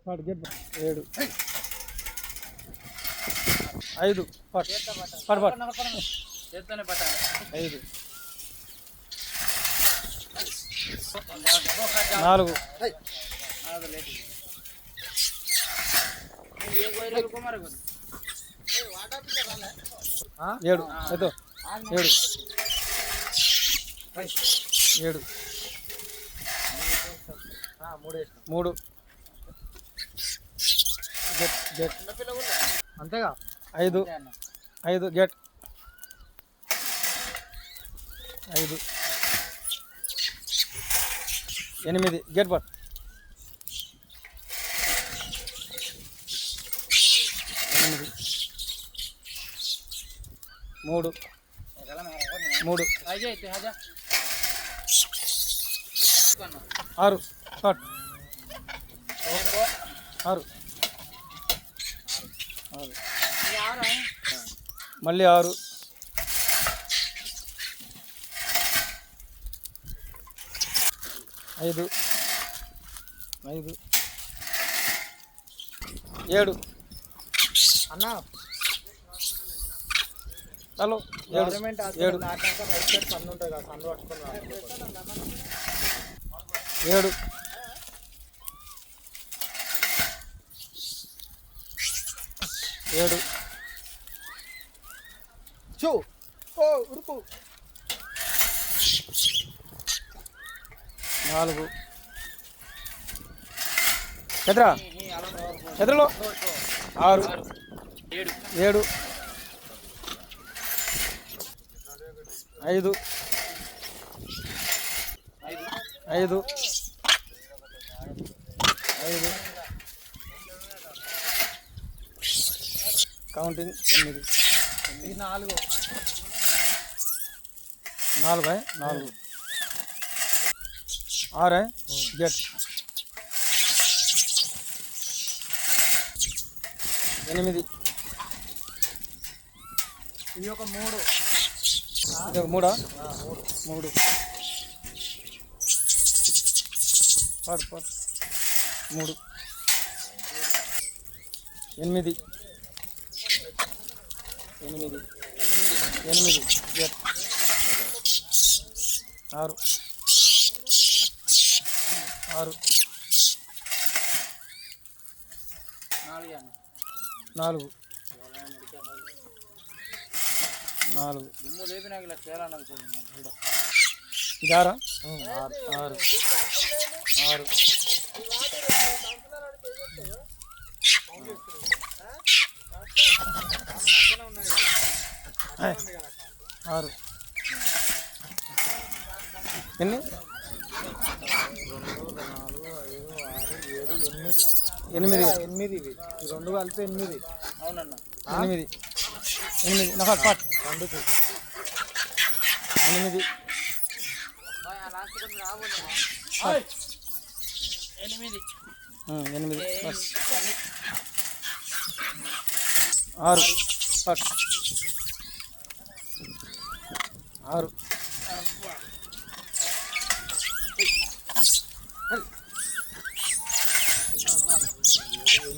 get 7 5 పట్ పట్ పట్ చేత్తోనే పట్టాలి 5 4 7 ఎదో 7 3 గెట్ అంతేగా 5 గెట్ 5 8 గెట్ పట్ 8 3 6 పట్ 6 మళ్ళీ 6 5 7 అన్నా హలో 7 7 చూ ఓ ఉరుకు 4 ఎదురులో 6 7 5 కౌంటింగ్ 9 4 6 గెట్ 8 ఇది ఒక 3 3 పడు 3 8 గెట్ 6 4 దుమ్ము లేపి నాకు ఇలా చేయాలన్నది ఇదారా 6 ఎన్ని 8 ఇవి 2 కలిపి 8 అవునన్నా 8 నాకు పాట్ 2 8 బస్ 6 పాట్ 6